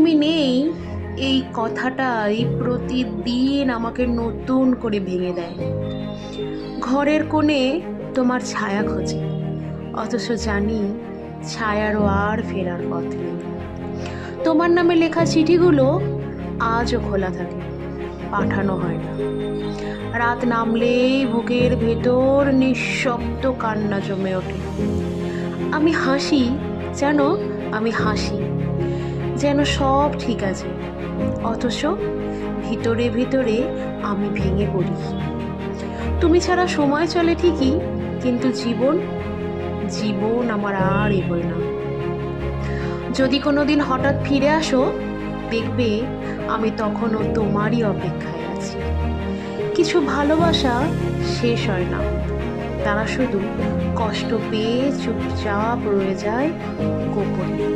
তুমি নেই, এই কথাটাই প্রতিদিন আমাকে নতুন করে ভেঙে দেয়। ঘরের কোণে তোমার ছায়া খোঁজে, অথচ জানি ছায়ারও আর ফেরার পথ নেই। তোমার নামে লেখা চিঠিগুলো আজও খোলা থাকে, পাঠানো হয় না। রাত নামলেই বুকের ভেতর নিঃশব্দ কান্না জমে ওঠে। আমি হাসি, জানো, আমি হাসি যেন সব ঠিক আছে, অথচ ভিতরে ভিতরে আমি ভেঙে পড়ি। তুমি ছাড়া সময় চলে ঠিকই, কিন্তু জীবন জীবন আমার আর এগোয় না। যদি কোনোদিন হঠাৎ ফিরে আসো, দেখবে আমি তখনও তোমারই অপেক্ষায় আছি। কিছু ভালোবাসা শেষ হয় না, তারা শুধু কষ্ট পেয়ে চুপচাপ রয়ে যায় গোপনে।